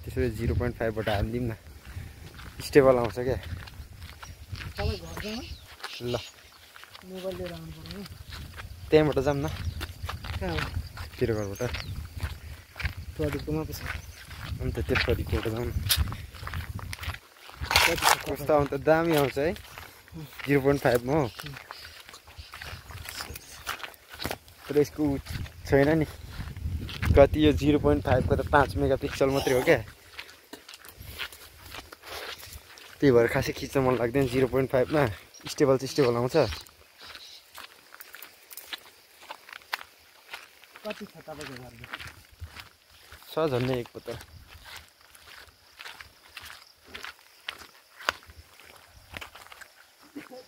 त्यसरी 0.5 बाट हाल्दिम न स्टेबल आउँछ के तपाईँ घर जाउँ ल मोबाइल लिएर आउनु पर्यो त्यहाँबाट जाम न कहाँ हो तेरो घरबाट प्रदीपकोमा पो छ अन्त त्यो प्रदीपबाट जाउँ कति छ कस्तो आउँछ दामी आउँछ है 0.5 मा हो तर यसको छैन नि कति यो 0.5 को त 5 मेगापिक्सल मात्रै हो क्या त्यही भएर खासै खिच्न मन लाग्दैन 0.5 मा स्टेबल आउँछ कति छ तपाईँको घरमा छ झन्डै एक बोतल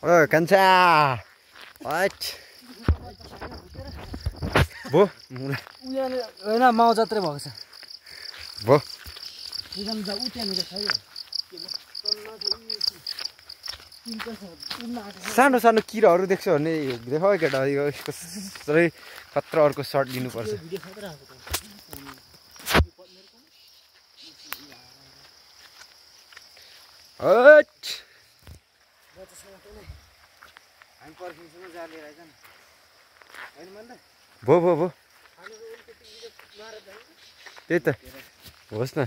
ओ कान्छा हट भो उयो होइन माउ जात्रै भएको छ भो एकदम ऊ त्यहाँनिर छ यो सानो सानो किराहरू देख्छ भने देख केटा यसको सबै खतरा अर्को सर्ट लिनुपर्छ भो भो भो त्यही त होस् न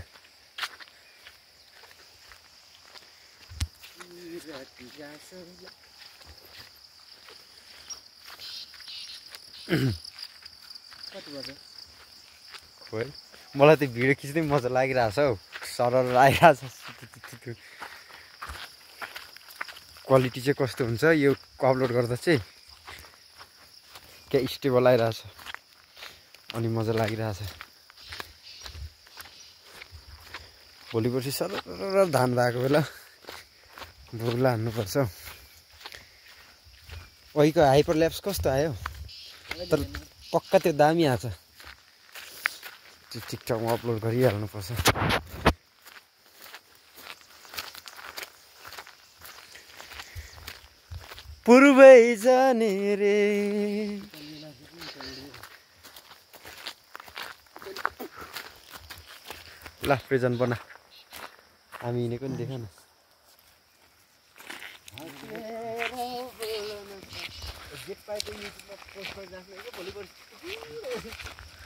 खोइ मलाई त भिडियो खिच्दै मजा लागिरहेछ हौ सरर आइरहेछ क्वालिटी चाहिँ कस्तो हुन्छ यो अपलोड गर्दा चाहिँ क्या स्टेबल आइरहेछ अनि मजा लागिरहेछ भोलि पर्सि सरर धान भएको बेला बुर्ला हान्नुपर्छ अहिलेको हाइपर ल्याप्स कस्तो आयो तर पक्का त्यो दामी आछ त्यो टिकटकमा अपलोड गरिहाल्नुपर्छ पूर्वै जाने रे ल प्रेजेन्ट बना हामी हिँडेको नि देख न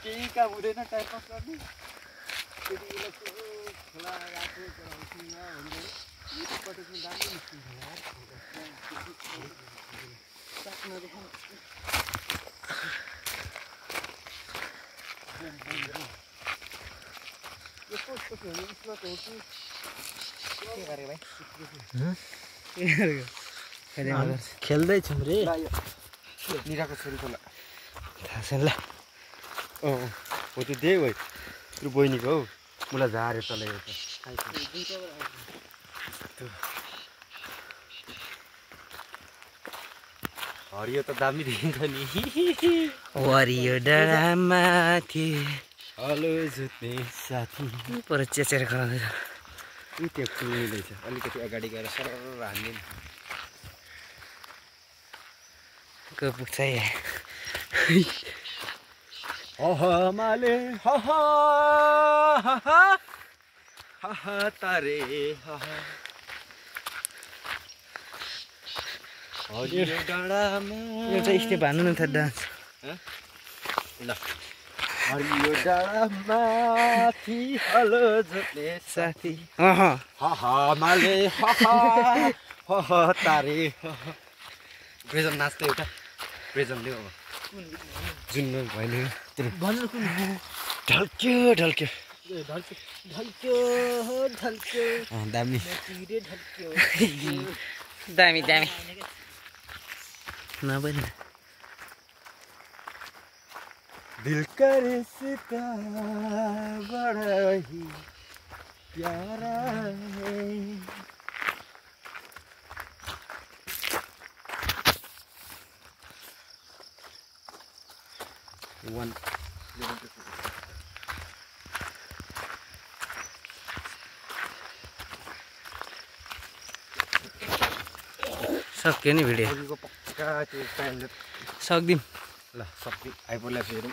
केही काम हुँदैन टाइम पास गर्ने खेल्दैछौँ रे निराको छोरीको ल थाहा छैन ल हो त्यो दे हो त्यो बहिनीको हौ मलाई झाऱ्यो तल हरियो त दामी देखिन्छ नि हरियो डाँडामाथि हेलो जुत्ने साथी पर चेचेर खाँदैछ त्यो फुल्दैछ अलिकति अगाडि गएर सरर हान्दिन को पुग्छ हहमाले हहा तारे हरियो डाँडामा एउटा स्टेप हान्नु न त डान्स ल हरियो डाँडामाथि हेलो झोले साथी हहमाले हहा तारे प्रेजन नाच्दै एउटा प्रेजन दियो अब जुन भएन भन्नु कुन ढल्क्यो ढल्क्यो ढल्क्यो ढल्क्यो दामी दामी दामी नबोल दिल का रिश्ता बड़ा ही प्यारा है one सक्यो नि भिडियो पक्का त्यो सक्दिम ल सक्दै आइपल्ला फेरि